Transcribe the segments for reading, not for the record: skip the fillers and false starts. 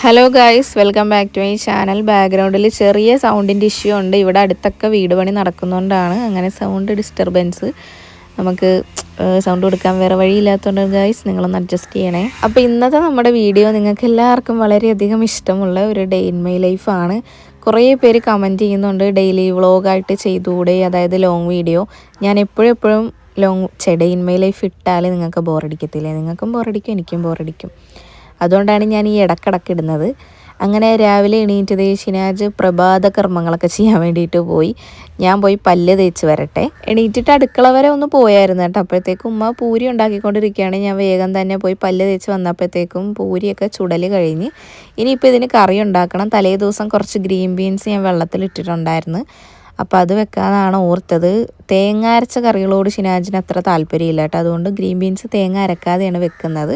Hello guys, welcome back to my channel. ബാക്ക്ഗ്രൗണ്ടിൽ ചെറിയ സൗണ്ടിൻ്റെ issue ഉണ്ട്. ഇവിടെ അടുത്തൊക്കെ വീട് പണി നടക്കുന്നതുകൊണ്ടാണ് അങ്ങനെ സൗണ്ട് ഡിസ്റ്റർബൻസ്. നമുക്ക് സൗണ്ട് കൊടുക്കാൻ വേറെ വഴിയില്ലാത്തതുകൊണ്ട് ഗൈസ് നിങ്ങളൊന്ന് അഡ്ജസ്റ്റ് ചെയ്യണേ. അപ്പോൾ ഇന്നത്തെ നമ്മുടെ വീഡിയോ നിങ്ങൾക്ക് എല്ലാവർക്കും വളരെയധികം ഇഷ്ടമുള്ള ഒരു ഡേ ഇൻ മൈ ലൈഫാണ്. കുറേ പേര് കമൻറ്റ് ചെയ്യുന്നുണ്ട് ഡെയിലി വ്ളോഗായിട്ട് ചെയ്തുകൂടെ, അതായത് ലോങ് വീഡിയോ. ഞാൻ എപ്പോഴും ഡേ ഇൻ മൈ ലൈഫ് ഇട്ടാൽ നിങ്ങൾക്ക് ബോറടിക്കത്തില്ലേ? നിങ്ങൾക്കും ബോറടിക്കും, എനിക്കും ബോറടിക്കും. അതുകൊണ്ടാണ് ഞാൻ ഈ ഇടക്കിടക്ക് ഇടുന്നത്. അങ്ങനെ രാവിലെ എണീറ്റത് ഷിനാജ് പ്രഭാത കർമ്മങ്ങളൊക്കെ ചെയ്യാൻ വേണ്ടിയിട്ട് പോയി. ഞാൻ പോയി പല്ല് തേച്ച് വരട്ടെ. എണീറ്റിട്ട് അടുക്കള വരെ ഒന്ന് പോയായിരുന്നു കേട്ടോ. അപ്പോഴത്തേക്കും ഉമ്മ പൂരി ഉണ്ടാക്കിക്കൊണ്ടിരിക്കുകയാണ്. ഞാൻ വേഗം തന്നെ പോയി പല്ല് തേച്ച് വന്നപ്പോഴത്തേക്കും പൂരിയൊക്കെ ചുടൽ കഴിഞ്ഞ്. ഇനിയിപ്പോൾ ഇതിന് കറി ഉണ്ടാക്കണം. തലേ ദിവസം കുറച്ച് ഗ്രീൻ ബീൻസ് ഞാൻ വെള്ളത്തിലിട്ടിട്ടുണ്ടായിരുന്നു. അപ്പോൾ അത് വെക്കാനാണ് ഓർത്തത്. തേങ്ങ അരച്ച കറികളോട് ഷിനാജിന് അത്ര താല്പര്യമില്ല കേട്ടോ. അതുകൊണ്ട് ഗ്രീൻ ബീൻസ് തേങ്ങ അരക്കാതെയാണ് വെക്കുന്നത്.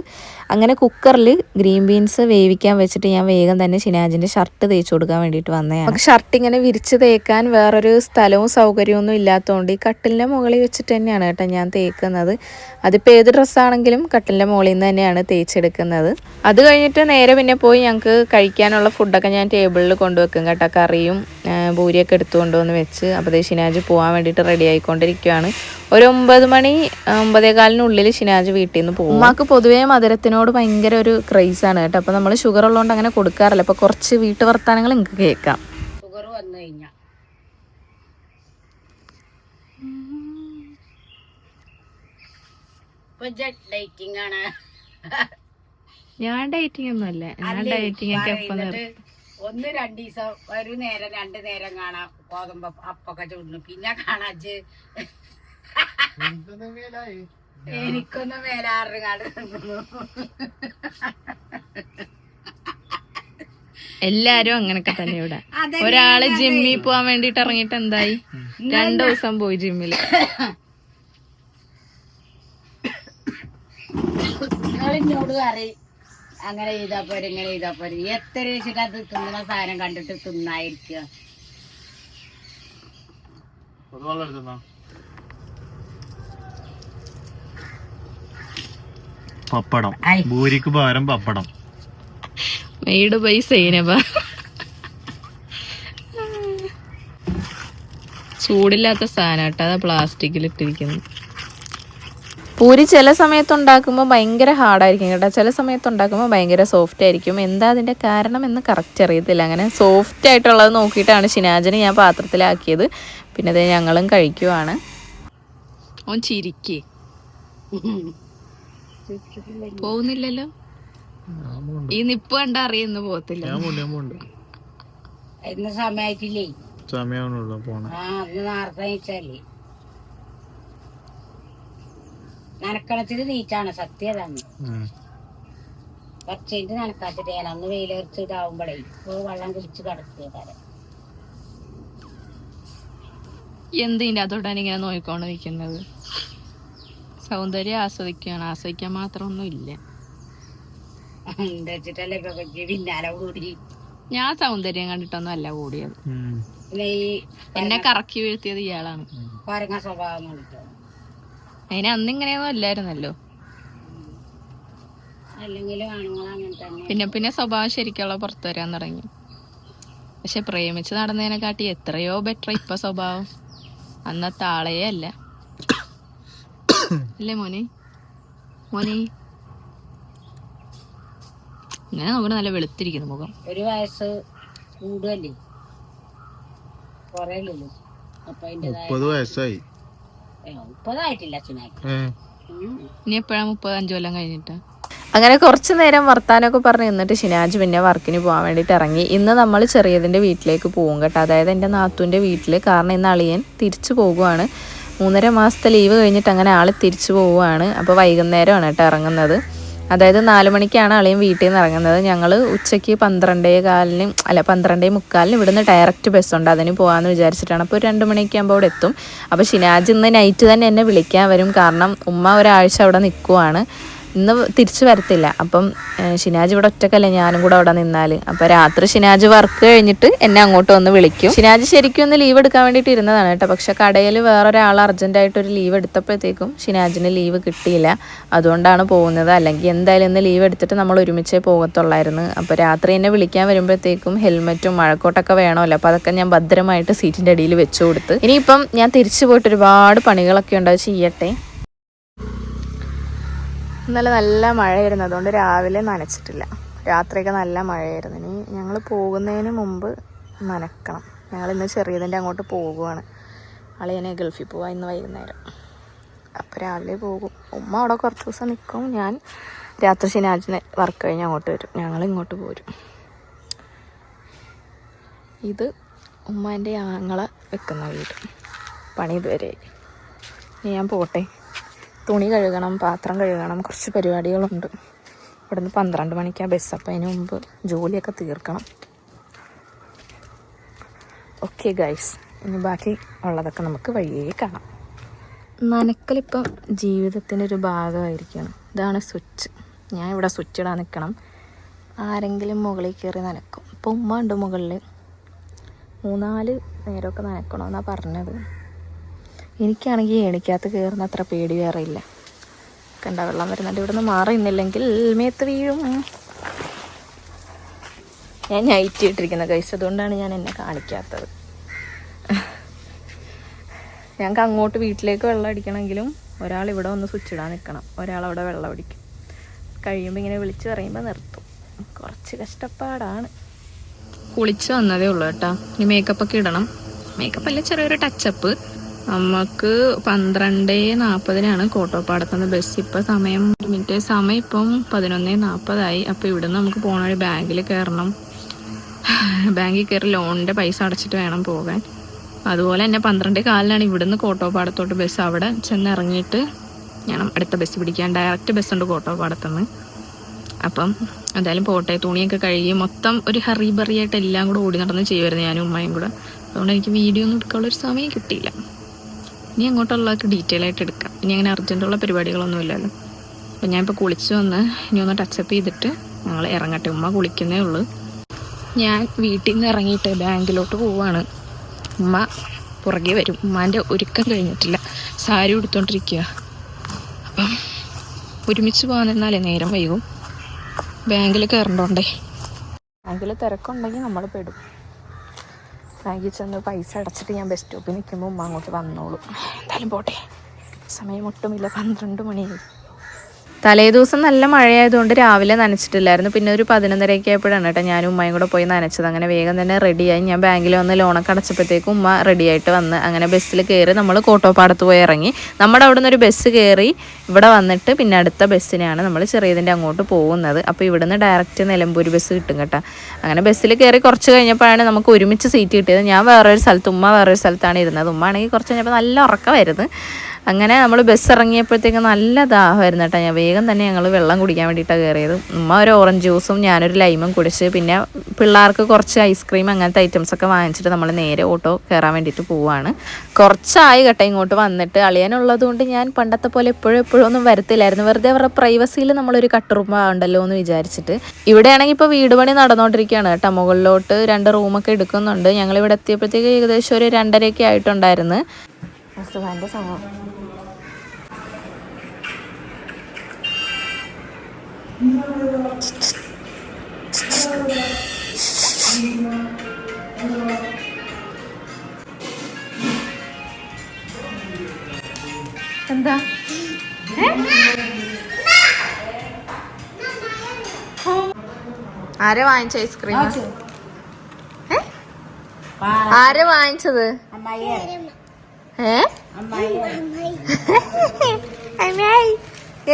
അങ്ങനെ കുക്കറിൽ ഗ്രീൻ ബീൻസ് വേവിക്കാൻ വെച്ചിട്ട് ഞാൻ വേഗം തന്നെ ഷിനാജിൻ്റെ ഷർട്ട് തേച്ച് കൊടുക്കാൻ വേണ്ടിയിട്ട് വന്നതാണ്. നമുക്ക് ഷർട്ട് ഇങ്ങനെ വിരിച്ച് തേക്കാൻ വേറൊരു സ്ഥലവും സൗകര്യമൊന്നും ഇല്ലാത്തതുകൊണ്ട് ഈ കട്ടിലിൻ്റെ മുകളിൽ വെച്ചിട്ട് തന്നെയാണ് കേട്ടോ ഞാൻ തേക്കുന്നത്. അതിപ്പോൾ ഏത് ഡ്രസ്സാണെങ്കിലും കട്ടിലിൻ്റെ മുകളിൽ നിന്ന് തന്നെയാണ് തേച്ചെടുക്കുന്നത്. അത് കഴിഞ്ഞിട്ട് നേരെ പിന്നെ പോയി ഞങ്ങൾക്ക് കഴിക്കാനുള്ള ഫുഡൊക്കെ ഞാൻ ടേബിളിൽ കൊണ്ടുവെക്കും കേട്ടോ. കറിയും പൂരിയൊക്കെ എടുത്തുകൊണ്ടുവന്ന് വെച്ച് അപ്പോൾ ഷിനാജ് പോകാൻ വേണ്ടിയിട്ട് റെഡി ആയിക്കൊണ്ടിരിക്കുകയാണ്. ഒരു 9 മണി 9:15 ഷിനാജ് വീട്ടിൽ നിന്ന് പോകും. ഉമ്മാക്ക് പൊതുവേ മധുരത്തിനോട് ഭയങ്കര ഒരു ക്രൈസാണ് കേട്ടോ. അപ്പോൾ നമ്മൾ ഷുഗർ ഉള്ളതുകൊണ്ട് അങ്ങനെ കൊടുക്കാറില്ല. അപ്പോൾ കുറച്ച് വീട്ടു വർത്താനങ്ങൾ നിങ്ങൾക്ക് കേൾക്കാം. ഷുഗർ വന്നു കഴിഞ്ഞാൽ ഞാൻ ഡേറ്റിംഗ് ഒന്നുമല്ല. ഞാൻ ഡേറ്റിംഗ് ഒക്കെ എപ്പം 1-2 ദിവസം ഒരു നേരം 2 നേരം കാണാം ഗോതമ്പ് അപ്പൊക്കെ ചൂടുന്നു. പിന്നെ കാണാച്ച് എനിക്കൊന്നും മേലാറ് കാണുന്നു. എല്ലാരും അങ്ങനൊക്കെ തന്നെ ഇവിടെ. ഒരാള് ജിമ്മിൽ പോവാൻ വേണ്ടിട്ട് ഇറങ്ങിയിട്ട് എന്തായി? 2 ദിവസം പോയി ജിമ്മില്. നിങ്ങളിന്നോട് കറി അങ്ങനെ ചെയ്താ പോരെ, ഇങ്ങനെ ചെയ്താ പോരെ. എത്ര വെച്ചിട്ട് അത് തിന്നുന്ന സാധനം കണ്ടിട്ട് തിന്നായിരിക്കുക. പപ്പടം, ഭൂരിക്ക് പകരം പപ്പടം. Made by Zainaba. ചൂടില്ലാത്ത സാധനം കേട്ടോ, അത് പ്ലാസ്റ്റിക്കിൽ ഇട്ടിരിക്കുന്നു. പൂരി ചില സമയത്ത് ഉണ്ടാക്കുമ്പോൾ ഭയങ്കര ഹാർഡായിരിക്കും കേട്ടോ, ചില സമയത്ത് ഉണ്ടാക്കുമ്പോൾ ഭയങ്കര സോഫ്റ്റ് ആയിരിക്കും. എന്താ അതിൻ്റെ കാരണം എന്ന് കറക്റ്റ് അറിയത്തില്ല. അങ്ങനെ സോഫ്റ്റ് ആയിട്ടുള്ളത് നോക്കിയിട്ടാണ് ഷിനാജിനെ ഞാൻ പാത്രത്തിലാക്കിയത്. പിന്നെ അത് ഞങ്ങളും കഴിക്കുവാണ്. ഓൻ ചിരിക്കേ പോകുന്നില്ലല്ലോ. ഈ നിപ്പ് കണ്ട അറിയുന്നു പോകത്തില്ല. ഇന്ന് സമയത്തില്ലേ? സമയമാണല്ലോ പോണേ. അന്ന് നേരത്തെ വെച്ചാലേ നനക്കണത്തിന് നീച്ചാണ് സത്യതാണ്. കുറച്ചേക്ക് നനക്കാച്ചിട്ട് ഞാൻ അന്ന് വെയിലേർച്ച് ഇതാവുമ്പോഴേ വെള്ളം കുടിച്ച് കിടക്കുക. എന്തിൻ്റെ അതോട്ടാണ് ഇങ്ങനെ നോക്കിക്കൊണ്ട് നിൽക്കുന്നത്? സൗന്ദര്യം ആസ്വദിക്കുകയാണ്. ആസ്വദിക്കാൻ മാത്രമൊന്നും ഇല്ല. എന്താ വെച്ചിട്ടല്ലേ ഇപ്പൊ പിന്നാലെ കൂടി. ഞാൻ സൗന്ദര്യം കണ്ടിട്ടൊന്നും അല്ല കൂടിയത്. പിന്നെ ഈ എന്നെ കറക്കി വീഴ്ത്തിയത് ഇയാളാണ്. കൊരങ്ങ സ്വഭാവം കണ്ടിട്ടോ. അതിന് അന്ന് ഇങ്ങനെയൊന്നും അല്ലായിരുന്നല്ലോ. അല്ലെങ്കിലും ആണുങ്ങൾ അങ്ങനെ തന്നെ. പിന്നെ സ്വഭാവം ശരിക്കുള്ള പുറത്തു വരാൻ തുടങ്ങി. പക്ഷെ പ്രേമിച്ച് നടന്നതിനെക്കാട്ടി എത്രയോ ബെറ്റർ ഇപ്പൊ സ്വഭാവം. അന്നത്തെ ആളേ അല്ല അല്ലേ മോനെ? ഇങ്ങനെ നോക്കണ നല്ല വെളുത്തിരിക്കുന്നു മുഖം. ഒരു വയസ്സ് കൂടുതലേ കുറയല്ലോ. അപ്പൊ 30 വയസ്സായി. 30 ആയിട്ടില്ല അച്ഛനായിട്ട്. ഇനി എപ്പോഴാ 35 കൊല്ലം കഴിഞ്ഞിട്ട്? അങ്ങനെ കുറച്ച് നേരം വർത്താനമൊക്കെ പറഞ്ഞ് നിന്നിട്ട് ഷിനാജ് പിന്നെ വർക്കിന് പോകാൻ വേണ്ടിയിട്ട് ഇറങ്ങി. ഇന്ന് നമ്മൾ ചെറിയതിൻ്റെ വീട്ടിലേക്ക് പോകും കേട്ടോ, അതായത് എൻ്റെ നാത്തൂൻ്റെ വീട്ടിൽ. കാരണം ഇന്ന് അളിയൻ തിരിച്ചു പോകുവാണ്. 3.5 മാസത്തെ ലീവ് കഴിഞ്ഞിട്ട് അങ്ങനെ ആൾ തിരിച്ചു പോവുകയാണ്. അപ്പോൾ വൈകുന്നേരമാണ് കേട്ടോ ഇറങ്ങുന്നത്. അതായത് 4 മണിക്കാണ് അളിയൻ വീട്ടിൽ നിന്ന് ഇറങ്ങുന്നത്. ഞങ്ങൾ ഉച്ചയ്ക്ക് 12:15 ഇവിടുന്ന് ഡയറക്റ്റ് ബസ്സുണ്ട്, അതിന് പോകാമെന്ന് വിചാരിച്ചിട്ടാണ്. അപ്പോൾ 2 മണിയൊക്കെ ആകുമ്പോൾ അവിടെ എത്തും. അപ്പോൾ ഷിനാജ് ഇന്ന് നൈറ്റ് തന്നെ എന്നെ വിളിക്കാൻ വരും. കാരണം ഉമ്മ ഒരാഴ്ച അവിടെ നിൽക്കുവാണ്. ഇന്ന് തിരിച്ചു വരത്തില്ല. അപ്പം ഷിനാജ് ഇവിടെ ഒറ്റക്കല്ലേ, ഞാനും കൂടെ അവിടെ നിന്നാൽ. അപ്പോൾ രാത്രി ഷിനാജ് വർക്ക് കഴിഞ്ഞിട്ട് എന്നെ അങ്ങോട്ട് വന്ന് വിളിക്കും. ഷിനാജ് ശരിക്കും ഒന്ന് ലീവ് എടുക്കാൻ വേണ്ടിയിട്ട് ഇരുന്നതാണ് കേട്ടോ. പക്ഷെ കടയിൽ വേറൊരാൾ അർജൻറ്റായിട്ടൊരു ലീവ് എടുത്തപ്പോഴത്തേക്കും ഷിനാജിന് ലീവ് കിട്ടിയില്ല. അതുകൊണ്ടാണ് പോകുന്നത്. അല്ലെങ്കിൽ എന്തായാലും ഇന്ന് ലീവ് എടുത്തിട്ട് നമ്മൾ ഒരുമിച്ചേ പോകത്തുള്ളായിരുന്നു. അപ്പോൾ രാത്രി എന്നെ വിളിക്കാൻ വരുമ്പോഴത്തേക്കും ഹെൽമെറ്റും മഴക്കോട്ടൊക്കെ വേണമല്ലോ. അപ്പോൾ അതൊക്കെ ഞാൻ ഭദ്രമായിട്ട് സീറ്റിൻ്റെ അടിയിൽ വെച്ചു കൊടുത്ത്. ഇനിയിപ്പം ഞാൻ തിരിച്ചു പോയിട്ട് ഒരുപാട് പണികളൊക്കെ ഉണ്ട്, അത് ചെയ്യട്ടെ. ഇന്നലെ നല്ല മഴയായിരുന്നു, അതുകൊണ്ട് രാവിലെ നനച്ചിട്ടില്ല. രാത്രിയൊക്കെ നല്ല മഴയായിരുന്നു. ഇനി ഞങ്ങൾ പോകുന്നതിന് മുമ്പ് നനക്കണം. ഞങ്ങളിന്ന് ചെറിയതിൻ്റെ അങ്ങോട്ട് പോകുവാണ്. അളിയനെ ഗൾഫിൽ പോവാം ഇന്ന് വൈകുന്നേരം. അപ്പോൾ രാവിലെ പോകും. ഉമ്മ അവിടെ കുറച്ച് ദിവസം നിൽക്കും. ഞാൻ രാത്രി ഷിനാജിന് വർക്ക് കഴിഞ്ഞ് അങ്ങോട്ട് വരും. ഞങ്ങൾ ഇങ്ങോട്ട് പോരും. ഇത് ഉമ്മാൻ്റെ ആങ്ങളെ വെക്കുന്ന വീട്. പണി ഇതുവരെ. ഇനി ഞാൻ പോട്ടെ. തുണി കഴുകണം, പാത്രം കഴുകണം, കുറച്ച് പരിപാടികളുണ്ട്. ഇവിടുന്ന് 12 മണിക്കാണ് ബസ്. അപ്പോൾ അതിന് മുമ്പ് ജോലിയൊക്കെ തീർക്കണം. ഓക്കെ ഗൈസ്, ഇനി ബാക്കി ഉള്ളതൊക്കെ നമുക്ക് വഴിയേ കാണാം. നനക്കലിപ്പം ജീവിതത്തിനൊരു ഭാഗമായിരിക്കുകയാണ്. ഇതാണ് സ്വിച്ച്. ഞാൻ ഇവിടെ സ്വിച്ച് ഇടാൻ നിൽക്കണം. ആരെങ്കിലും മുകളിൽ കയറി നനക്കും. ഇപ്പോൾ ഉമ്മ ഉണ്ട് മുകളിൽ. 3-4 നേരമൊക്കെ നനക്കണമെന്നാണ് പറഞ്ഞത്. എനിക്കാണെങ്കിൽ എണിക്കകത്ത് കയറുന്ന അത്ര പേടി വേറെ ഇല്ല. കണ്ട വെള്ളം വരുന്നുണ്ട്. ഇവിടെ നിന്ന് മാറി നിന്നില്ലെങ്കിൽ മേത്ത് വീഴും. ഞാൻ നൈറ്റ് ഇട്ടിരിക്കുന്ന കഴിച്ച്, അതുകൊണ്ടാണ് ഞാൻ എന്നെ കാണിക്കാത്തത്. ഞങ്ങൾക്ക് അങ്ങോട്ട് വീട്ടിലേക്ക് വെള്ളം അടിക്കണമെങ്കിലും ഒരാൾ ഇവിടെ ഒന്ന് സ്വിച്ച് ഇടാൻ നിൽക്കണം, ഒരാളവിടെ വെള്ളം അടിക്കും. കഴിയുമ്പോൾ ഇങ്ങനെ വിളിച്ച് പറയുമ്പോൾ നിർത്തും. കുറച്ച് കഷ്ടപ്പാടാണ്. കുളിച്ച് വന്നതേ ഉള്ളൂ കേട്ടോ. ഇനി മേക്കപ്പൊക്കെ ഇടണം. മേക്കപ്പല്ല, ചെറിയൊരു ടച്ചപ്പ്. നമുക്ക് 12:40 കോട്ടോപ്പാടത്തുനിന്ന് ബസ്. ഇപ്പം സമയം ഇപ്പം 11:40. അപ്പോൾ ഇവിടുന്ന് നമുക്ക് പോകണ വഴി ബാങ്കിൽ കയറണം. ബാങ്കിൽ കയറി ലോണിൻ്റെ പൈസ അടച്ചിട്ട് വേണം പോകാൻ. അതുപോലെ തന്നെ 12:15 ഇവിടുന്ന് കോട്ടോപ്പാടത്തോട്ട് ബസ്. അവിടെ ചെന്ന് ഇറങ്ങിയിട്ട് ഞാൻ അടുത്ത ബസ് പിടിക്കാൻ. ഡയറക്റ്റ് ബസ്സുണ്ട് കോട്ടോപ്പാടത്തുനിന്ന്. അപ്പം എന്തായാലും പോട്ടെ. തുണിയൊക്കെ കഴുകി മൊത്തം ഒരു ഹറിബറിയായിട്ട് എല്ലാം കൂടെ ഓടി നടന്ന് ചെയ്യുമായിരുന്നു ഞാനും ഉമ്മയും കൂടെ. അതുകൊണ്ട് എനിക്ക് വീഡിയോ ഒന്നും എടുക്കാനുള്ളൊരു സമയം കിട്ടിയില്ല. ഇനി അങ്ങോട്ടുള്ളതൊക്കെ ഡീറ്റെയിൽ ആയിട്ട് എടുക്കാം. ഇനി അങ്ങനെ അർജൻറ്റുള്ള പരിപാടികളൊന്നും ഇല്ലല്ലോ. അപ്പം ഞാനിപ്പോൾ കുളിച്ച് വന്ന് ഇനി ഒന്ന് ടച്ചപ്പ് ചെയ്തിട്ട് ഞങ്ങൾ ഇറങ്ങട്ടെ. ഉമ്മ കുളിക്കുന്നേ ഉള്ളൂ. ഞാൻ വീട്ടിൽ നിന്ന് ഇറങ്ങിയിട്ട് ബാങ്കിലോട്ട് പോവുകയാണ്. ഉമ്മ പുറകെ വരും. ഉമ്മാൻ്റെ ഒരുക്കം കഴിഞ്ഞിട്ടില്ല, സാരി ഉടുത്തോണ്ടിരിക്കുക. അപ്പം ഒരുമിച്ച് പോകാൻ നിന്നാലേ നേരം വൈകും. ബാങ്കിൽ കയറണ്ടോണ്ടേ. ബാങ്കിൽ തിരക്കുണ്ടെങ്കിൽ നമ്മൾ പെടും. ബാങ്കിൽ ചെന്ന് പൈസ അടച്ചിട്ട് ഞാൻ ബസ് സ്റ്റോപ്പിൽ നിൽക്കുമ്പോൾ ഉമ്മ അങ്ങോട്ട് വന്നോളൂ. എന്തായാലും പോട്ടെ, സമയം ഒട്ടുമില്ല, 12 മണിയായി. തലേദിവസം നല്ല മഴയായതുകൊണ്ട് രാവിലെ നനച്ചിട്ടില്ലായിരുന്നു. പിന്നെ ഒരു 11:30 ആയപ്പോഴാണ് കേട്ടോ ഞാനും ഉമ്മയും കൂടെ പോയി നനച്ചത്. അങ്ങനെ വേഗം തന്നെ റെഡിയായി. ഞാൻ ബാങ്കിൽ വന്ന് ലോണൊക്കെ അടച്ചപ്പോഴത്തേക്കും ഉമ്മ റെഡിയായിട്ട് വന്ന് അങ്ങനെ ബസ്സിൽ കയറി നമ്മൾ കോട്ടോപ്പാടത്ത് പോയി ഇറങ്ങി. നമ്മുടെ അവിടെ നിന്നൊരു ബസ് കയറി ഇവിടെ വന്നിട്ട് പിന്നെ അടുത്ത ബസ്സിനാണ് നമ്മൾ ചെറിയതിൻ്റെ അങ്ങോട്ട് പോകുന്നത്. അപ്പോൾ ഇവിടുന്ന് ഡയറക്റ്റ് നിലമ്പൂർ ബസ് കിട്ടും കേട്ടോ. അങ്ങനെ ബസ്സിൽ കയറി കുറച്ച് കഴിഞ്ഞപ്പോഴാണ് നമുക്ക് ഒരുമിച്ച് സീറ്റ് കിട്ടിയത്. ഞാൻ വേറൊരു സ്ഥലത്ത്, ഉമ്മ വേറൊരു സ്ഥലത്താണ് ഇരുന്നത്. ഉമ്മ ആണെങ്കിൽ കുറച്ച് കഴിഞ്ഞപ്പോൾ നല്ല ഉറക്കമായിരുന്നു. അങ്ങനെ നമ്മൾ ബസ് ഇറങ്ങിയപ്പോഴത്തേക്കും നല്ല ദാഹമായിരുന്നു കേട്ടോ. ഞാൻ വേഗം തന്നെ ഞങ്ങൾ വെള്ളം കുടിക്കാൻ വേണ്ടിയിട്ടാണ് കയറിയത്. ഉമ്മ ഒരു ഓറഞ്ച് ജ്യൂസും ഞാനൊരു ലൈമും കുടിച്ച് പിന്നെ പിള്ളേർക്ക് കുറച്ച് ഐസ്ക്രീം അങ്ങനത്തെ ഐറ്റംസൊക്കെ വാങ്ങിച്ചിട്ട് നമ്മൾ നേരെ ഓട്ടോ കയറാൻ വേണ്ടിയിട്ട് പോവുകയാണ്. കുറച്ചായി കേട്ടോ ഇങ്ങോട്ട് വന്നിട്ട്. അളിയാനുള്ളത് കൊണ്ട് ഞാൻ പണ്ടത്തെ പോലെ എപ്പോഴും ഒന്നും വരത്തില്ലായിരുന്നു. വെറുതെ അവരുടെ പ്രൈവസിയിൽ നമ്മളൊരു കട്ടുറുമ്പ ഉണ്ടല്ലോ എന്ന് വിചാരിച്ചിട്ട്. ഇവിടെയാണെങ്കിൽ ഇപ്പോൾ വീട് പണി നടന്നുകൊണ്ടിരിക്കുകയാണ് കേട്ടോ. മുകളിലോട്ട് 2 റൂമൊക്കെ എടുക്കുന്നുണ്ട്. ഞങ്ങളിവിടെ എത്തിയപ്പോഴത്തേക്ക് ഏകദേശം ഒരു 2:30 ആയിട്ടുണ്ടായിരുന്നു. അസുഖാൻ്റെ സംഭവം എന്താ ആരെ വാങ്ങിച്ച ഐസ്ക്രീം? ആരെ വാങ്ങിച്ചത്?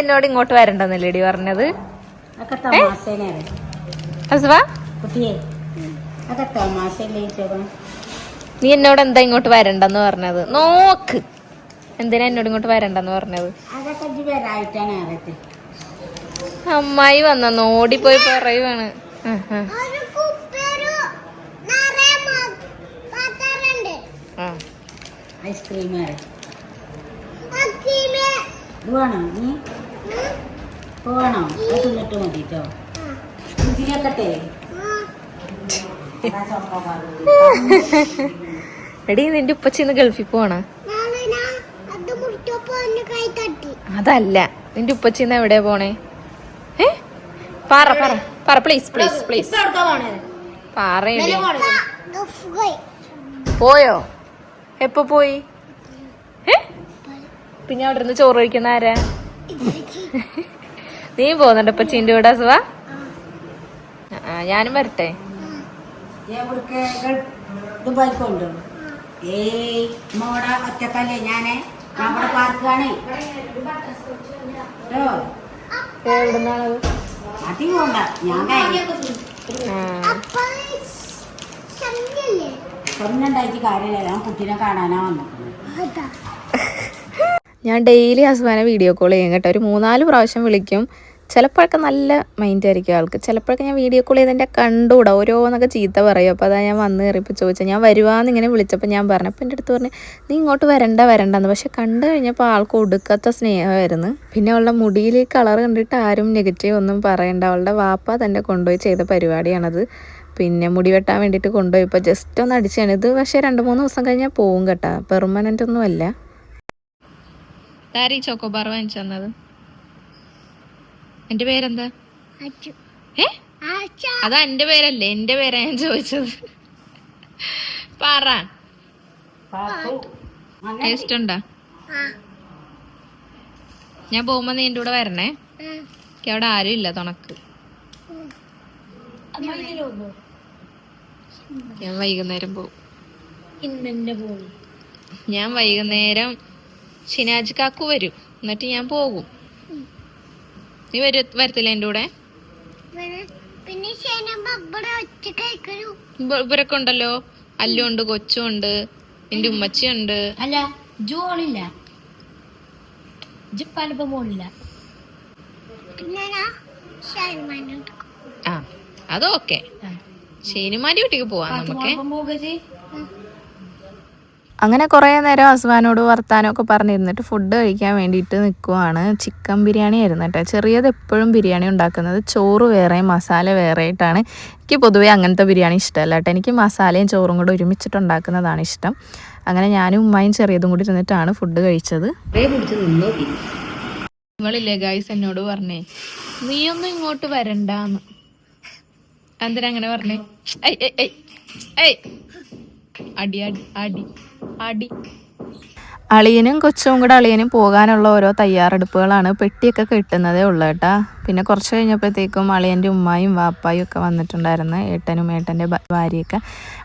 എന്നോട് ഇങ്ങോട്ട് വരണ്ടെന്നല്ലേടി പറഞ്ഞത്? നീ എന്നോട് എന്താ ഇങ്ങോട്ട് വരണ്ടെന്ന് പറഞ്ഞത്? നോക്ക്, എന്തിനാ എന്നോട് ഇങ്ങോട്ട് വരണ്ടെന്ന് പറഞ്ഞത്? അമ്മായി വന്നു ഓടിപ്പോയി പറയുവാണ്. പോണോ അത് തിന്നിട്ട് മതിട്ടോ ഇതിലേക്കട്ടെ എടി നിന്റെ ഉപ്പച്ചിന്ന് ഗൾഫിൽ പോണ അതല്ല നിന്റെ ഉപ്പച്ചിന്ന് എവിടെയാ പോണേ പറ പറ പറ പ്ലീസ് പ്ലീസ് പ്ലീസ് പറയണേ പോയോ എപ്പോ പോയി പിന്നെ അവിടെ നിന്ന് ചോറ് കഴിക്കുന്ന ആരാ നീ പോകുന്നുണ്ട് ഉപ്പച്ചീൻ്റെ കൂടെ സുവാ ഞാനും വരട്ടെ ദുബായിക്കൊണ്ടോ ഏയ് മോട ഒറ്റക്കല്ലേ ഞാനേ നമ്മുടെ പാർക്കാണേ എവിടുന്നാണത് അതി പോണ്ട ഞാൻ സ്വന്തണ്ടായിട്ട് കാര്യമില്ല ഞാൻ കുട്ടീനെ കാണാനാ വന്നിട്ടുണ്ട്. ഞാൻ ഡെയിലി ഹസ്ബൻഡിനെ വീഡിയോ കോൾ ചെയ്യും കേട്ടോ. ഒരു 3-4 പ്രാവശ്യം വിളിക്കും. ചിലപ്പോഴൊക്കെ നല്ല മൈൻഡ് ആയിരിക്കും ആൾക്ക്. ചിലപ്പോഴൊക്കെ ഞാൻ വീഡിയോ കോൾ ചെയ്ത് എൻ്റെ കണ്ടുകൂടാ ഓരോന്നൊക്കെ ചീത്ത പറയും. അപ്പോൾ അതാ ഞാൻ വന്ന് കയറിയപ്പോൾ ചോദിച്ചാൽ ഞാൻ വരുവാന്ന് ഇങ്ങനെ വിളിച്ചപ്പോൾ ഞാൻ പറഞ്ഞു. അപ്പോൾ എൻ്റെ അടുത്ത് പറഞ്ഞു നീ ഇങ്ങോട്ട് വരണ്ടെന്ന്. പക്ഷെ കണ്ടു കഴിഞ്ഞപ്പോൾ ആൾക്ക് ഒടുക്കത്തെ സ്നേഹമായിരുന്നു. പിന്നെ അവളുടെ മുടിയിൽ കളർ കണ്ടിട്ട് ആരും നെഗറ്റീവ് ഒന്നും പറയണ്ട. അവളുടെ വാപ്പ തന്നെ കൊണ്ടുപോയി ചെയ്ത പരിപാടിയാണത്. പിന്നെ മുടി വെട്ടാൻ വേണ്ടിയിട്ട് കൊണ്ടുപോയി ഇപ്പോൾ ജസ്റ്റ് ഒന്ന് അടിച്ചാണ് ഇത്. പക്ഷേ 2-3 ദിവസം കഴിഞ്ഞാൽ പോവും കേട്ടോ. പെർമനൻ്റ് ഒന്നും അല്ല. താരീ ചോക്കോബാർ വാങ്ങിച്ചു തന്നത് എന്റെ പേരെന്താ? അതാ എന്റെ പേരല്ലേ, എന്റെ പേരാ ഞാൻ ചോദിച്ചത്. പറ ടേസ്റ്റ് ഉണ്ടാ? ഞാൻ പോകുമ്പോ നീ എന്റെ കൂടെ വരണേ. എനിക്ക് അവിടെ ആരും ഇല്ല തുണക്ക്. ഞാൻ വൈകുന്നേരം പോകും. ഞാൻ വൈകുന്നേരം ഷിനാജ് കാക്കു വരും, എന്നിട്ട് ഞാൻ പോകും. നീ വരത്തില്ല എന്റെ കൂടെ? ഇവരൊക്കെ ഉണ്ടല്ലോ, അല്ലുണ്ട്, കൊച്ചുണ്ട്, എന്റെ ഉമ്മച്ചിയുണ്ട്. അല്ല ജോണില്ല ജിപ്പാലില്ല. ആ അതൊക്കെ ശനിമാരി വീട്ടിക്ക് പോവാം നമുക്ക്. അങ്ങനെ കുറേ നേരം ഹസ്ബാനോട് വർത്താനമൊക്കെ പറഞ്ഞിരുന്നിട്ട് ഫുഡ് കഴിക്കാൻ വേണ്ടിയിട്ട് നിൽക്കുവാണ്. ചിക്കൻ ബിരിയാണി ആയിരുന്നു കേട്ടോ. ചെറിയത് എപ്പോഴും ബിരിയാണി ഉണ്ടാക്കുന്നത് ചോറ് വേറെ മസാല വേറെ ആയിട്ടാണ്. എനിക്ക് പൊതുവേ അങ്ങനത്തെ ബിരിയാണി ഇഷ്ടമല്ല കേട്ടോ. എനിക്ക് മസാലയും ചോറും കൂടെ ഒരുമിച്ചിട്ടുണ്ടാക്കുന്നതാണ് ഇഷ്ടം. അങ്ങനെ ഞാനും ഉമ്മയും ചെറിയതും കൂടി ഇരുന്നിട്ടാണ് ഫുഡ് കഴിച്ചത്. ഇവളില്ലേ ഗൈസ് എന്നോട് പറഞ്ഞേ നീയൊന്നും ഇങ്ങോട്ട് വരണ്ടാന്ന്. എന്തിനാ അങ്ങനെ പറഞ്ഞേ? അടി അടി അടി അടി. അളിയനും കൊച്ചും കൂടെ അളിയനും പോകാനുള്ള ഓരോ തയ്യാറെടുപ്പുകളാണ്. പെട്ടിയൊക്കെ കെട്ടുന്നതേ ഉള്ളു കേട്ടാ. പിന്നെ കുറച്ച് കഴിഞ്ഞപ്പോഴത്തേക്കും അളിയൻ്റെ ഉമ്മായും വാപ്പായും ഒക്കെ വന്നിട്ടുണ്ടായിരുന്നു. ഏട്ടനും ഏട്ടൻ്റെ ഭാര്യയൊക്കെ.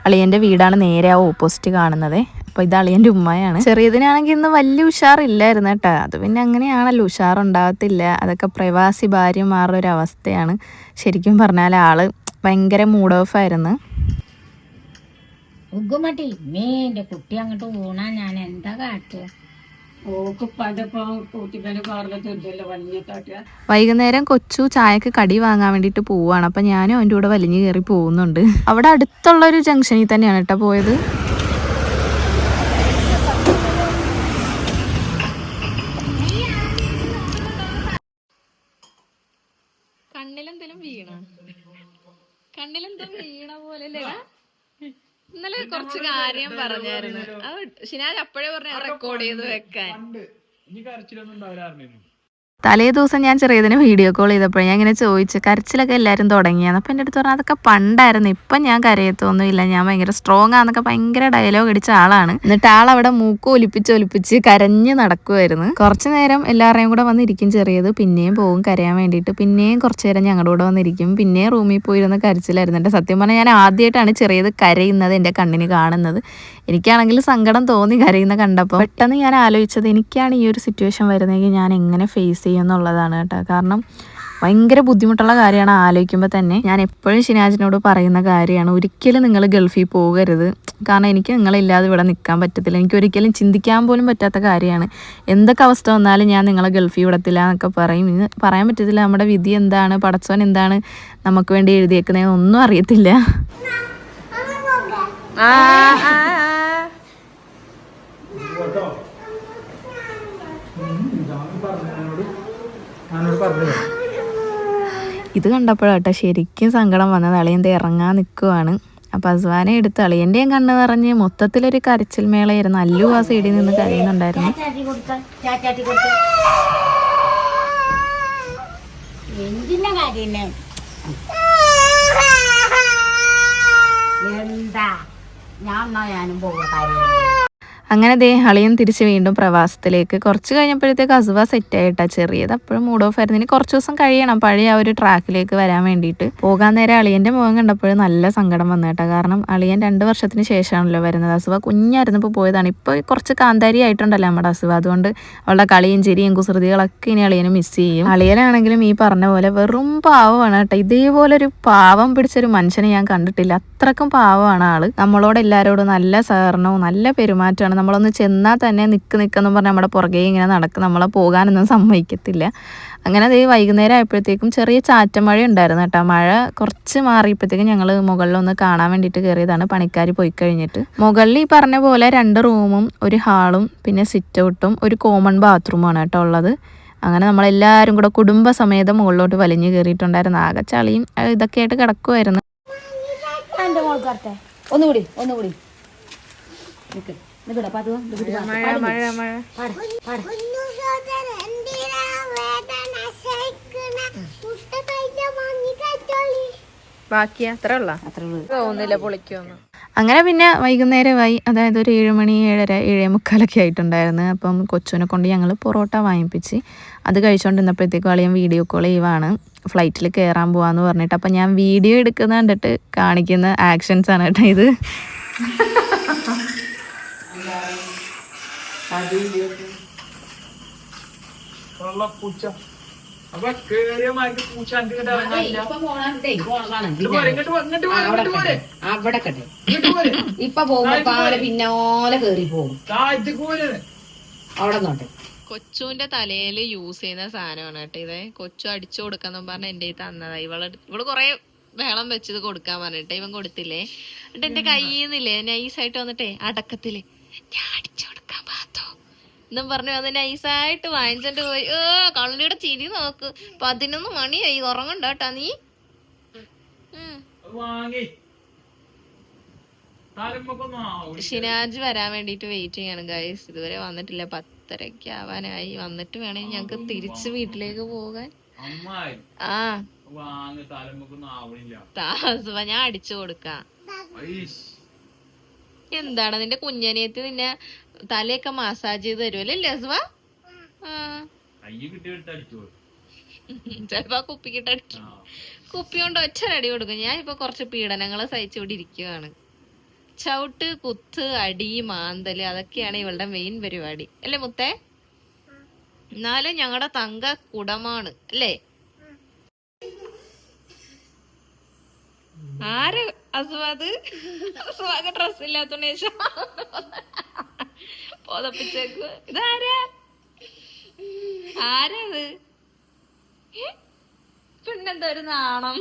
അളിയൻ്റെ വീടാണ് നേരെ ആ ഓപ്പോസിറ്റ് കാണുന്നത്. അപ്പോൾ ഇത് അളിയൻ്റെ ഉമ്മയാണ്. ചെറിയതിനാണെങ്കിൽ ഇന്ന് വലിയ ഉഷാറില്ലായിരുന്നു കേട്ടോ. അത് പിന്നെ അങ്ങനെയാണല്ലോ, ഉഷാറുണ്ടാകത്തില്ല. അതൊക്കെ പ്രവാസി ഭാര്യമാരുടെ ഒരു അവസ്ഥയാണ്. ശരിക്കും പറഞ്ഞാൽ ആള് ഭയങ്കര മൂഡ് ഓഫ് ആയിരുന്നു. ഉഗ്ഗുമട്ടി മീൻ്റെ കുട്ടി അങ്ങോട്ട് ഊണാ ഞാൻ എന്താ കാട്ടുക? വൈകുന്നേരം കൊച്ചു ചായക്ക് കടി വാങ്ങാൻ വേണ്ടിയിട്ട് പോവാണ്. അപ്പം ഞാനും അവൻ്റെ കൂടെ വലിഞ്ഞു കയറി പോകുന്നുണ്ട്. അവിടെ അടുത്തുള്ള ഒരു ജംഗ്ഷനിൽ തന്നെയാണ് കേട്ടോ പോയത്. കണ്ണിലെന്തെങ്കിലും വീണ പോലെ ഇന്നലെ കുറച്ച് കാര്യം പറഞ്ഞായിരുന്നു. അത് ഷിനാജ് അപ്പോഴേ പറഞ്ഞ റെക്കോർഡ് ചെയ്ത് വെക്കാൻ. തലേ ദിവസം ഞാൻ ചെറിയതിന് വീഡിയോ കോൾ ചെയ്തപ്പോഴേ ഞാൻ ഇങ്ങനെ ചോദിച്ചു കരച്ചിലൊക്കെ എല്ലാവരും തുടങ്ങിയാണ്. അപ്പം എൻ്റെ അടുത്ത് പറഞ്ഞു അതൊക്കെ പണ്ടായിരുന്നു, ഇപ്പം ഞാൻ കരയത്തൊന്നുമില്ല, ഞാൻ ഭയങ്കര സ്ട്രോങ് ആണെന്നൊക്കെ ഭയങ്കര ഡയലോഗ് അടിച്ച ആളാണ്. എന്നിട്ട് ആളവിടെ മൂക്ക് ഒലിപ്പിച്ച് കരഞ്ഞ് നടക്കുമായിരുന്നു. കുറച്ച് നേരം എല്ലാവരുടെയും കൂടെ വന്നിരിക്കും ചെറിയത്. പിന്നെയും പോകും കരയാൻ വേണ്ടിയിട്ട്. പിന്നെയും കുറച്ച് നേരം ഞങ്ങളുടെ കൂടെ വന്നിരിക്കും. പിന്നെയും റൂമിൽ പോയിരുന്ന കരച്ചിലായിരുന്നു. എൻ്റെ സത്യം പറഞ്ഞാൽ ഞാൻ ആദ്യമായിട്ടാണ് ചെറിയത് കരയുന്നത് എൻ്റെ കണ്ണിന് കാണുന്നത്. എനിക്കാണെങ്കിൽ സങ്കടം തോന്നി കരയുന്ന കണ്ടപ്പോൾ. പെട്ടെന്ന് ഞാൻ ആലോചിച്ചത് എനിക്കാണ് ഈ ഒരു സിറ്റുവേഷൻ വരുന്നതെങ്കിൽ ഞാൻ എങ്ങനെ ഫേസ് ചെയ്യും എന്നുള്ളതാണ് കേട്ടോ. കാരണം ഭയങ്കര ബുദ്ധിമുട്ടുള്ള കാര്യമാണ് ആലോചിക്കുമ്പോൾ തന്നെ. ഞാൻ എപ്പോഴും ഷിനാജിനോട് പറയുന്ന കാര്യമാണ്, ഒരിക്കലും നിങ്ങൾ ഗൾഫിൽ പോകരുത്. കാരണം എനിക്ക് നിങ്ങളില്ലാതെ ഇവിടെ നിൽക്കാൻ പറ്റത്തില്ല. എനിക്ക് ഒരിക്കലും ചിന്തിക്കാൻ പോലും പറ്റാത്ത കാര്യമാണ്. എന്തൊക്കെ അവസ്ഥ വന്നാലും ഞാൻ നിങ്ങളെ ഗൾഫിൽ വിടത്തില്ല എന്നൊക്കെ പറയും. ഇത് പറയാൻ പറ്റത്തില്ല. നമ്മുടെ വിധി എന്താണ്, പടച്ചവൻ എന്താണ് നമുക്ക് വേണ്ടി എഴുതിയേക്കുന്നതെന്നൊന്നും അറിയത്തില്ല. ഇത് കണ്ടപ്പോഴാട്ടോ ശരിക്കും സങ്കടം വന്നത്. അളിയൻ്റെ ഇറങ്ങാൻ നിൽക്കുവാണ്. അപ്പം അസ്വാനെ എടുത്ത് അളിയൻ്റെയും കണ്ണ് നിറഞ്ഞ് മൊത്തത്തിലൊരു കരച്ചിൽ മേളയായിരുന്നു. അല്ലു ആ സൈഡിൽ നിന്ന് കരയുന്നുണ്ടായിരുന്നു. എന്തിനാ കാര്യം എന്താ ഞാനും പോകുന്ന കാര്യം. അങ്ങനെ ദേ അളിയൻ തിരിച്ച് വീണ്ടും പ്രവാസത്തിലേക്ക്. കുറച്ച് കഴിഞ്ഞപ്പോഴത്തേക്ക് അസുവ സെറ്റായിട്ടാ. ചെറിയത് അപ്പോഴും മൂഡ് ഓഫ് ആയിരുന്നു. ഇനി കുറച്ച് ദിവസം കഴിയണം പഴയ ആ ഒരു ട്രാക്കിലേക്ക് വരാൻ വേണ്ടിയിട്ട്. പോകാൻ നേരം അളിയൻ്റെ മുഖം കണ്ടപ്പോൾ നല്ല സങ്കടം വന്നു കേട്ടോ. കാരണം അളിയൻ 2 വർഷത്തിന് ശേഷമാണല്ലോ വരുന്നത്. അസുവ കുഞ്ഞായിരുന്നപ്പോൾ പോയതാണ്. ഇപ്പോൾ കുറച്ച് കാന്താരി ആയിട്ടുണ്ടല്ലോ നമ്മുടെ അസുവ. അതുകൊണ്ട് അവളുടെ കളിയും ചിരിയും കുസൃതികളൊക്കെ ഇനി അളിയനെ മിസ് ചെയ്യും. അളിയനാണെങ്കിലും ഈ പറഞ്ഞ പോലെ വെറും പാവമാണ് കേട്ടോ. ഇതേപോലൊരു പാവം പിടിച്ചൊരു മനുഷ്യനെ ഞാൻ കണ്ടിട്ടില്ല. അത്രക്കും പാവമാണ് ആള്. നമ്മളോട് എല്ലാവരോടും നല്ല സഹകരണവും നല്ല പെരുമാറ്റമാണ്. നമ്മളൊന്ന് ചെന്നാൽ തന്നെ നിൽക്കെന്ന് പറഞ്ഞാൽ നമ്മുടെ പുറകെ ഇങ്ങനെ നടക്കും. നമ്മളെ പോകാനൊന്നും സമ്മതിക്കത്തില്ല. അങ്ങനെ അതേ വൈകുന്നേരം ആയപ്പോഴത്തേക്കും ചെറിയ ചാറ്റമഴ ഉണ്ടായിരുന്നു കേട്ടോ. മഴ കുറച്ച് മാറിയപ്പോഴത്തേക്കും ഞങ്ങൾ മുകളിലൊന്ന് കാണാൻ വേണ്ടിയിട്ട് കയറിയതാണ്, പണിക്കാർ പോയി കഴിഞ്ഞിട്ട്. മുകളിൽ ഈ പറഞ്ഞ പോലെ 2 റൂമും ഒരു ഹാളും പിന്നെ സിറ്റ് ഔട്ടും ഒരു കോമൺ ബാത്റൂമാണ് കേട്ടോ ഉള്ളത്. അങ്ങനെ നമ്മളെല്ലാവരും കൂടെ കുടുംബസമേതം മുകളിലോട്ട് വലിഞ്ഞു കയറിയിട്ടുണ്ടായിരുന്നു. ആകെ ചളിയും ഇതൊക്കെ ആയിട്ട് കിടക്കുമായിരുന്നു. ഒന്നുകൂടി ബാക്കി അത്ര തോന്നില്ല പൊളിക്കുമെന്ന്. അങ്ങനെ പിന്നെ വൈകുന്നേരമായി, അതായത് ഒരു 7 മണി 7:30 7:45 ആയിട്ടുണ്ടായിരുന്നു. അപ്പം കൊച്ചുവിനെ കൊണ്ട് ഞങ്ങൾ പൊറോട്ട വാങ്ങിപ്പിച്ച് അത് കഴിച്ചുകൊണ്ടിരുന്നപ്പോഴത്തേക്കും അളിയൻ വീഡിയോ കോൾ ചെയ്യുവാണ്. ഫ്ലൈറ്റിൽ കയറാൻ പോവാന്ന് പറഞ്ഞിട്ട്. അപ്പം ഞാൻ വീഡിയോ എടുക്കുന്ന കണ്ടിട്ട് കാണിക്കുന്ന ആക്ഷൻസ് ആണ് കേട്ടോ ഇത്. ഇപ്പൊ പോകുമ്പോ പിന്നാലെ കേറി പോകും അവിടെ നോട്ടെ. കൊച്ചുവിന്റെ തലയിൽ യൂസ് ചെയ്യുന്ന സാധനമാണ് കേട്ടോ ഇത്. കൊച്ചു അടിച്ചു കൊടുക്കാന്ന് പറഞ്ഞ എന്റെ തന്നതാ. ഇവള് കൊറേ വെള്ളം വെച്ചത് കൊടുക്കാൻ പറഞ്ഞിട്ട് ഇവൻ കൊടുത്തില്ലേ. എന്നിട്ട് എന്റെ കയ്യിൽ നിന്നില്ലേ നൈസായിട്ട് വന്നിട്ടേ അടക്കത്തില് ഞാൻ അടിച്ചു കൊടുക്കാൻ പാത്തോ എന്നും പറഞ്ഞു അത് നൈസായിട്ട് വാങ്ങിച്ചിട്ട് പോയി. കള്ളിയുടെ ചിരി നോക്ക്. 11 മണിയായി, ഉറങ്ങണ്ട കേട്ടാ നീ. ഷിനാജ് വരാൻ വേണ്ടിട്ട് വെയിറ്റ് ചെയ്യാണ് ഗൈസ്. ഇതുവരെ വന്നിട്ടില്ല. 10:30 ആവാനായി. വന്നിട്ട് വേണമെങ്കിൽ ഞങ്ങക്ക് തിരിച്ച് വീട്ടിലേക്ക് പോകാൻ. ഞാൻ അടിച്ചു കൊടുക്കാം. എന്താണ് നിന്റെ കുഞ്ഞനിയത്ത് നിന്നെ തലയൊക്കെ മസാജ് ചെയ്ത് തരുമല്ലേ അസുവ? ചിലപ്പോ കുപ്പിക്കിട്ട് അടിക്കും. കുപ്പി കൊണ്ട് ഒറ്റരടി കൊടുക്കും. ഞാൻ ഇപ്പൊ കുറച്ച് പീഡനങ്ങൾ സഹിച്ചുകൊണ്ട് ഇരിക്കുവാണ്. ചവിട്ട് കുത്ത് അടി മാന്തല് അതൊക്കെയാണ് ഇവളുടെ മെയിൻ പരിപാടി അല്ലേ മുത്തേ? എന്നാലും ഞങ്ങളുടെ തങ്ക കുടമാണ് അല്ലേ? ആര് അസുവാദ്? അസുവാക്ക് ഡ്രസ് ഇല്ലാത്തോണ്ട് ശേഷം പൊതപ്പിച്ചേക്ക്. ഇതാരാ? ആരത്? പിന്നെന്താ ഒരു നാണം?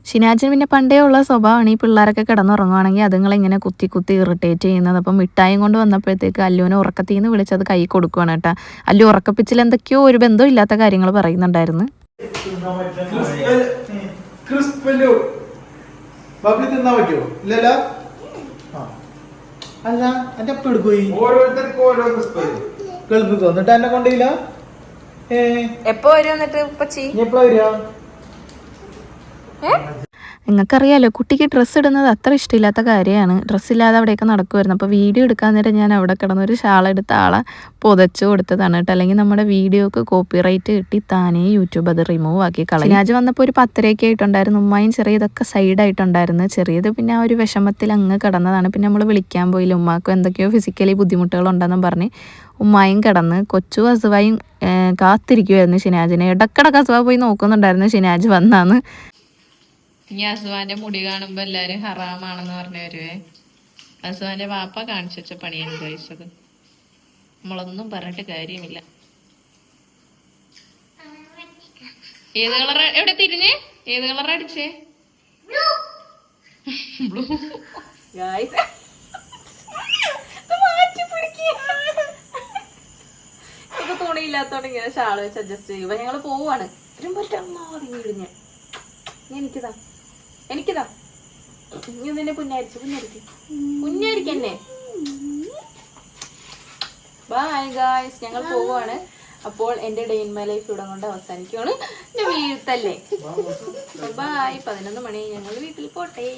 ഷിനാജിന് പിന്നെ പണ്ടേ ഉള്ള സ്വഭാവമാണ് ഈ പിള്ളേരൊക്കെ കിടന്നുറങ്ങുവാണെങ്കിൽ അതുങ്ങളിങ്ങനെ കുത്തി കുത്തി ഇറിറ്റേറ്റ് ചെയ്യുന്നത്. അപ്പം മിഠായും കൊണ്ട് വന്നപ്പോഴത്തേക്ക് അല്ലുവിനെ ഉറക്കത്തിൽ നിന്ന് വിളിച്ചത് കൈ കൊടുക്കുവാണ് കേട്ടോ. അല്ലു ഉറക്കപ്പിച്ചിൽ എന്തൊക്കെയോ ഒരു ബന്ധവും ഇല്ലാത്ത കാര്യങ്ങൾ പറയുന്നുണ്ടായിരുന്നു. എപ്പോ വരും? നിങ്ങൾക്കറിയാലോ കുട്ടിക്ക് ഡ്രസ്സ് ഇടുന്നത് അത്ര ഇഷ്ടമില്ലാത്ത കാര്യമാണ്. ഡ്രസ്സില്ലാതെ അവിടെയൊക്കെ നടക്കുമായിരുന്നു. അപ്പോൾ വീഡിയോ എടുക്കാൻ നേരം ഞാൻ അവിടെ കിടന്നൊരു ഷാളെടുത്ത് ആളെ പുതച്ചു കൊടുത്തതാണ് കേട്ടോ. അല്ലെങ്കിൽ നമ്മുടെ വീഡിയോക്ക് കോപ്പിറൈറ്റ് കിട്ടി താനേ യൂട്യൂബ് അത് റിമൂവ് ആക്കി കളയും. ഷിനാജ് വന്നപ്പോൾ ഒരു 10:30 ആയിട്ടുണ്ടായിരുന്നു. ഉമ്മായും ചെറിയതൊക്കെ സൈഡായിട്ടുണ്ടായിരുന്നു. ചെറിയത് പിന്നെ ആ ഒരു വിഷമത്തിൽ അങ്ങ് കിടന്നതാണ്. പിന്നെ നമ്മൾ വിളിക്കാൻ പോയില്ല. ഉമ്മാക്കും എന്തൊക്കെയോ ഫിസിക്കലി ബുദ്ധിമുട്ടുകളുണ്ടെന്നും പറഞ്ഞ് ഉമ്മായും കിടന്ന്. കൊച്ചു അസുവായും കാത്തിരിക്കുമായിരുന്നു ഷിനാജിനെ. ഇടക്കിടക്ക് അസുവ പോയി നോക്കുന്നുണ്ടായിരുന്നു ഷിനാജ് വന്നാന്ന്. ഇനി അസുവാന്റെ മുടി കാണുമ്പോ എല്ലാരും ഹറാമാണെന്ന് പറഞ്ഞു വരുവേ. അസുവാന്റെ വാപ്പ കാണിച്ചു വെച്ച പണിയാണ് കഴിച്ചത്. നമ്മളൊന്നും പറഞ്ഞിട്ട് കാര്യമില്ല. ഏത് കളർ എവിടെ തിരിഞ്ഞ് ഏത് കളർ അടിച്ചേ ബ്ലൂ ഗായ്സ് ഇപ്പൊ തുണിയില്ലാത്തോണ്ട് ഇങ്ങനെ ഷാള് വെച്ച് അഡ്ജസ്റ്റ് ചെയ്യുമ്പോ ഞങ്ങള് പോവാണ് ഇടിഞ്ഞ് എനിക്കിതാ ഇനി നിന്നെ പുന്നായിരിക്കന്നെ ബൈ ഗായ്സ് ഞങ്ങൾ പോവാണ്. അപ്പോൾ എന്റെ ഡേ ഇൻ മൈ ലൈഫ് ഇവിടെ കൊണ്ട് അവസാനിക്കുകയാണ്. വീഴ്ത്തല്ലേ ബൈ. 11 മണി ഞങ്ങൾ വീട്ടിൽ പോട്ടെ.